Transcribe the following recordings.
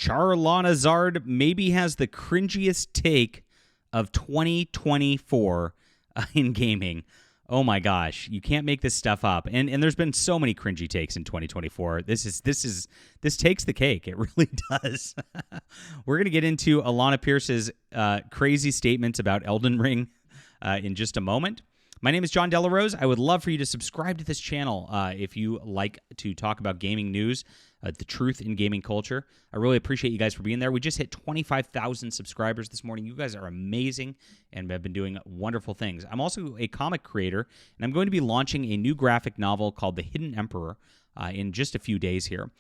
Charlanazard maybe has the cringiest take of 2024 in gaming. Oh my gosh, you can't make this stuff up. And there's been so many cringy takes in 2024. This takes the cake. It really does. We're going to get into Alanah Pearce's crazy statements about Elden Ring in just a moment. My name is John Delarose. I would love for you to subscribe to this channel if you like to talk about gaming news, the truth in gaming culture. I really appreciate you guys for being there. We just hit 25,000 subscribers this morning. You guys are amazing and have been doing wonderful things. I'm also a comic creator, and I'm going to be launching a new graphic novel called The Hidden Emperor in just a few days here.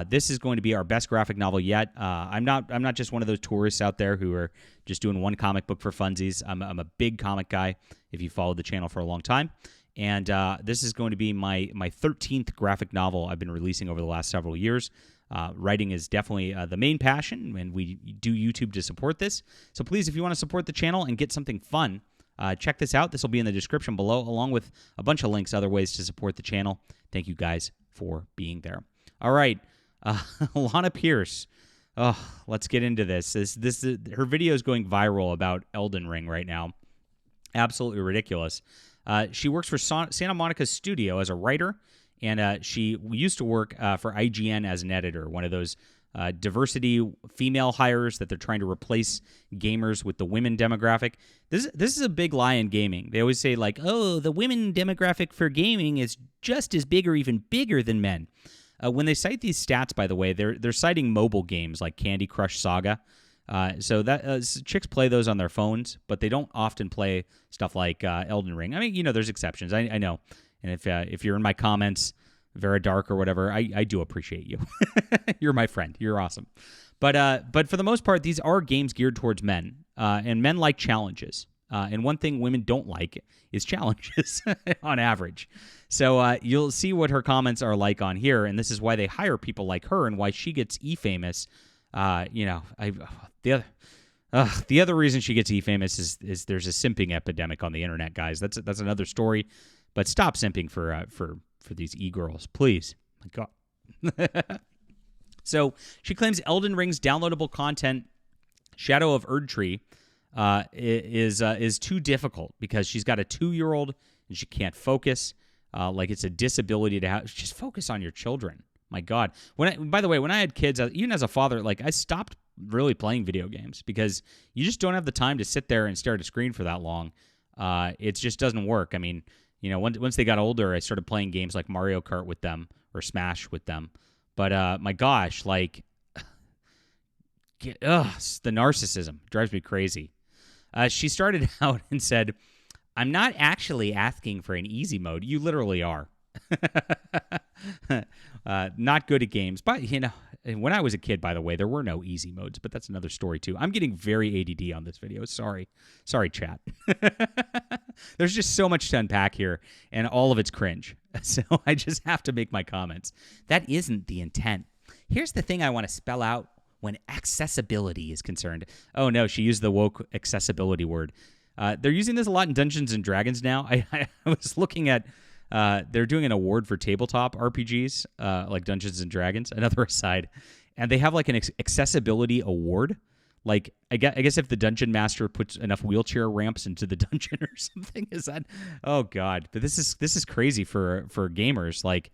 This is going to be our best graphic novel yet. I'm not just one of those tourists out there who are just doing one comic book for funsies. I'm a big comic guy if you followed the channel for a long time. And this is going to be my 13th graphic novel I've been releasing over the last several years. Writing is definitely the main passion, and we do YouTube to support this. So please, if you want to support the channel and get something fun, check this out. This will be in the description below, along with a bunch of links, other ways to support the channel. Thank you guys for being there. All right, Alanah Pearce. Oh, let's get into this. Her video is going viral about Elden Ring right now. Absolutely ridiculous. She works for Santa Monica Studio as a writer, and she used to work for IGN as an editor, one of those diversity female hires that they're trying to replace gamers with the women demographic. This is a big lie in gaming. They always say, like, oh, the women demographic for gaming is just as big or even bigger than men. When they cite these stats, by the way, they're citing mobile games like Candy Crush Saga. So that chicks play those on their phones, but they don't often play stuff like Elden Ring. I mean, you know, there's exceptions. I know. And if you're in my comments, Vera Dark or whatever, I do appreciate you. You're my friend. You're awesome. But for the most part, these are games geared towards men, and men like challenges. And one thing women don't like is challenges on average. So you'll see what her comments are like on here, and this is why they hire people like her and why she gets E-famous. The other reason she gets E-famous is there's a simping epidemic on the internet, guys. That's another story. But stop simping for these e-girls, please. My God. So she claims Elden Ring's downloadable content, Shadow of Erdtree, is too difficult because she's got a 2-year-old and she can't focus. Like it's a disability to have. Just focus on your children. My God. By the way, when I had kids, even as a father, like I stopped really playing video games because you just don't have the time to sit there and stare at a screen for that long. It just doesn't work. I mean, you know, once they got older, I started playing games like Mario Kart with them or Smash with them. But my gosh, like, the narcissism drives me crazy. She started out and said, "I'm not actually asking for an easy mode. You literally are." Not good at games, but you know, when I was a kid, by the way, there were no easy modes, but that's another story too. I'm getting very ADD on this video. Sorry chat. There's just so much to unpack here, and all of it's cringe, so I just have to make my comments. That isn't the intent. Here's the thing I want to spell out when accessibility is concerned. Oh no, she used the woke accessibility word. They're using this a lot in Dungeons and Dragons now. I was looking at they're doing an award for tabletop RPGs, like Dungeons and Dragons, another aside, and they have like an accessibility award. Like, I guess if the dungeon master puts enough wheelchair ramps into the dungeon or something, is that? Oh God! But this is crazy for gamers. Like,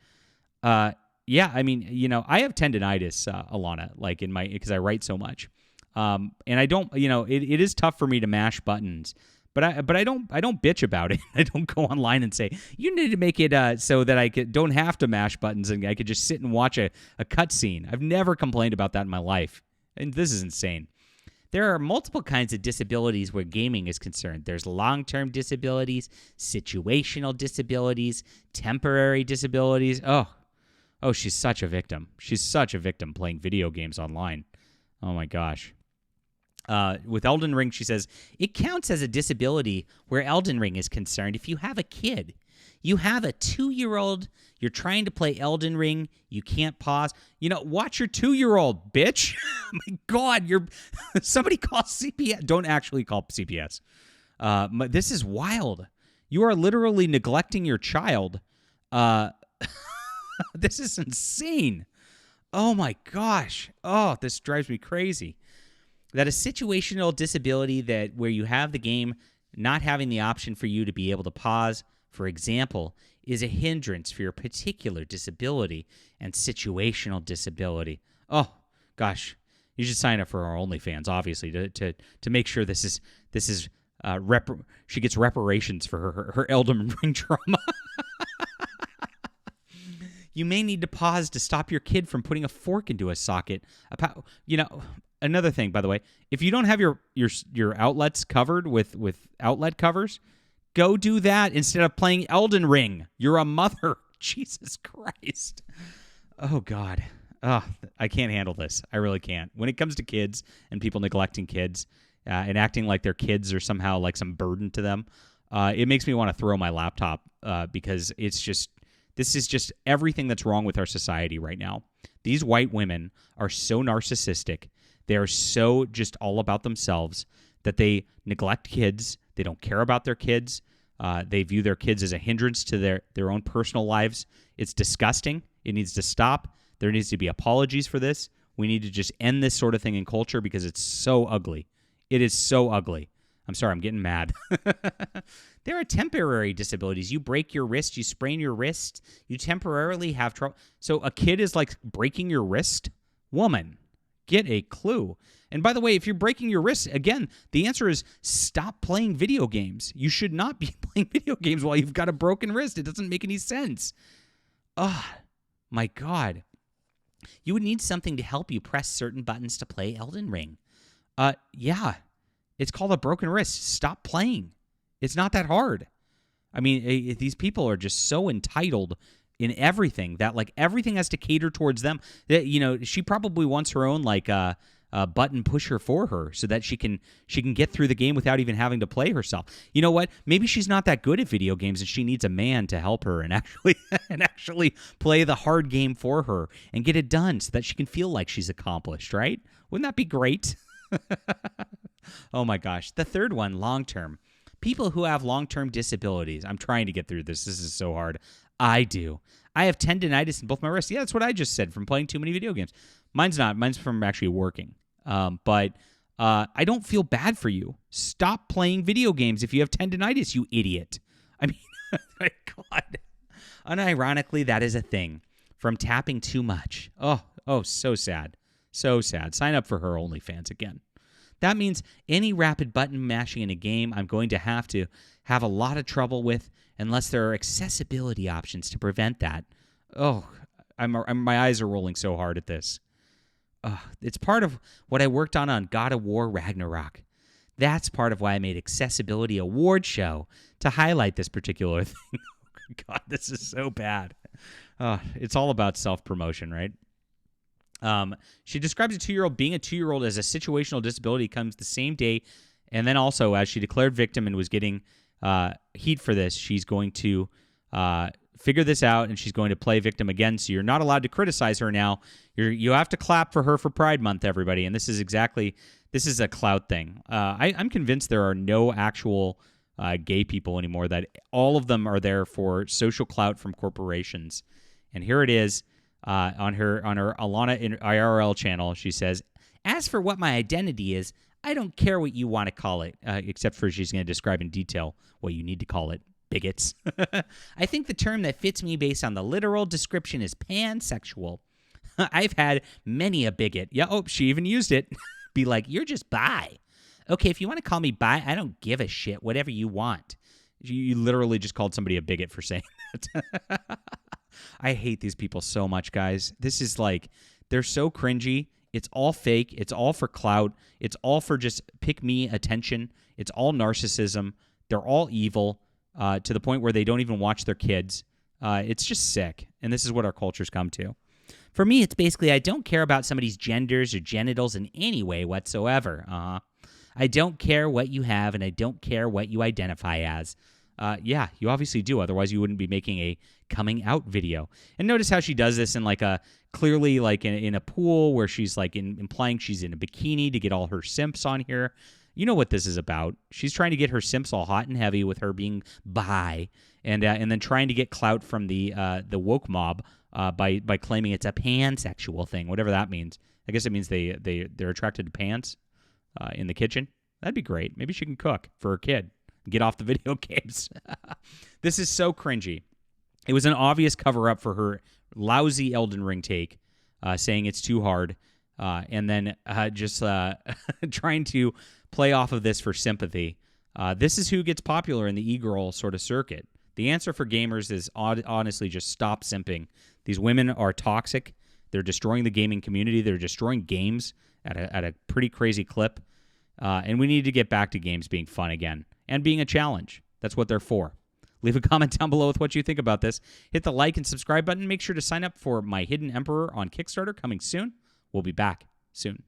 yeah, I mean, you know, I have tendinitis, Alanah, like because I write so much, and I don't, you know, it is tough for me to mash buttons. But I don't bitch about it. I don't go online and say, you need to make it so that I don't have to mash buttons and I could just sit and watch a cutscene. I've never complained about that in my life. And this is insane. There are multiple kinds of disabilities where gaming is concerned. There's long-term disabilities, situational disabilities, temporary disabilities. Oh, she's such a victim. She's such a victim playing video games online. Oh my gosh. With Elden Ring, she says, it counts as a disability where Elden Ring is concerned if you have a kid. You have a 2-year-old, you're trying to play Elden Ring, you can't pause. You know, watch your 2-year-old, bitch. My God, somebody call CPS. Don't actually call CPS. This is wild. You are literally neglecting your child. This is insane. Oh my gosh. Oh, this drives me crazy. That a situational disability that where you have the game not having the option for you to be able to pause, for example, is a hindrance for your particular disability and situational disability. Oh gosh, you should sign up for our OnlyFans, obviously, to make sure this is she gets reparations for her Elden Ring trauma. You may need to pause to stop your kid from putting a fork into a socket. Another thing, by the way, if you don't have your outlets covered with outlet covers, go do that instead of playing Elden Ring. You're a mother. Jesus Christ. Oh, God. Oh, I can't handle this. I really can't. When it comes to kids and people neglecting kids and acting like their kids are somehow like some burden to them, it makes me want to throw my laptop because this is just everything that's wrong with our society right now. These white women are so narcissistic. They are so just all about themselves that they neglect kids. They don't care about their kids. They view their kids as a hindrance to their own personal lives. It's disgusting. It needs to stop. There needs to be apologies for this. We need to just end this sort of thing in culture because it's so ugly. It is so ugly. I'm sorry, I'm getting mad. There are temporary disabilities. You break your wrist, you sprain your wrist, you temporarily have trouble. So a kid is like breaking your wrist? Woman, get a clue. And by the way, if you're breaking your wrist, again, the answer is stop playing video games. You should not be playing video games while you've got a broken wrist. It doesn't make any sense. Oh, my God. You would need something to help you press certain buttons to play Elden Ring. Yeah. It's called a broken wrist. Stop playing. It's not that hard. I mean, these people are just so entitled in everything that like everything has to cater towards them. That she probably wants her own like button pusher for her so that she can get through the game without even having to play herself. You know what? Maybe she's not that good at video games and she needs a man to help her and actually play the hard game for her and get it done so that she can feel like she's accomplished, right? Wouldn't that be great? Oh my gosh. The third one, long-term. People who have long-term disabilities. I'm trying to get through this. This is so hard. I do. I have tendinitis in both my wrists. Yeah, that's what I just said from playing too many video games. Mine's not. Mine's from actually working. But I don't feel bad for you. Stop playing video games if you have tendinitis, you idiot. I mean, my God. Unironically, that is a thing. From tapping too much. Oh, so sad. So sad. Sign up for her OnlyFans again. That means any rapid button mashing in a game I'm going to have a lot of trouble with unless there are accessibility options to prevent that. Oh, my eyes are rolling so hard at this. It's part of what I worked on God of War Ragnarok. That's part of why I made Accessibility Award Show to highlight this particular thing. God, this is so bad. It's all about self-promotion, right? She describes a 2-year-old being a 2-year-old as a situational disability comes the same day, and then also as she declared victim and was getting heat for this, she's going to figure this out and she's going to play victim again. So you're not allowed to criticize her now. You have to clap for her for Pride Month, everybody. And this is a clout thing. I'm convinced there are no actual gay people anymore. That all of them are there for social clout from corporations. And here it is. On her Alanah in IRL channel, she says, "As for what my identity is, I don't care what you want to call it," except for she's going to describe in detail what you need to call it, bigots. "I think the term that fits me based on the literal description is pansexual. I've had many a bigot." Yeah, she even used it. Be like, "You're just bi." "Okay, if you want to call me bi, I don't give a shit. Whatever you want." You literally just called somebody a bigot for saying that. I hate these people so much, guys. This is like, they're so cringy. It's all fake. It's all for clout. It's all for just pick me attention. It's all narcissism. They're all evil to the point where they don't even watch their kids. It's just sick. And this is what our culture's come to. For me, it's basically I don't care about somebody's genders or genitals in any way whatsoever. I don't care what you have, and I don't care what you identify as. Yeah, you obviously do. Otherwise, you wouldn't be making a coming out video. And notice how she does this in like a clearly like in a pool where she's like implying she's in a bikini to get all her simps on here. You know what this is about. She's trying to get her simps all hot and heavy with her being bi, and then trying to get clout from the woke mob by claiming it's a pansexual thing, whatever that means. I guess it means they're attracted to pants in the kitchen. That'd be great. Maybe she can cook for her kid. Get off the video games. This is so cringy. It was an obvious cover-up for her lousy Elden Ring take, saying it's too hard, and then just trying to play off of this for sympathy. This is who gets popular in the e-girl sort of circuit. The answer for gamers is honestly just stop simping. These women are toxic. They're destroying the gaming community. They're destroying games at a pretty crazy clip. And we need to get back to games being fun again and being a challenge. That's what they're for. Leave a comment down below with what you think about this. Hit the like and subscribe button. Make sure to sign up for my Hidden Emperor on Kickstarter coming soon. We'll be back soon.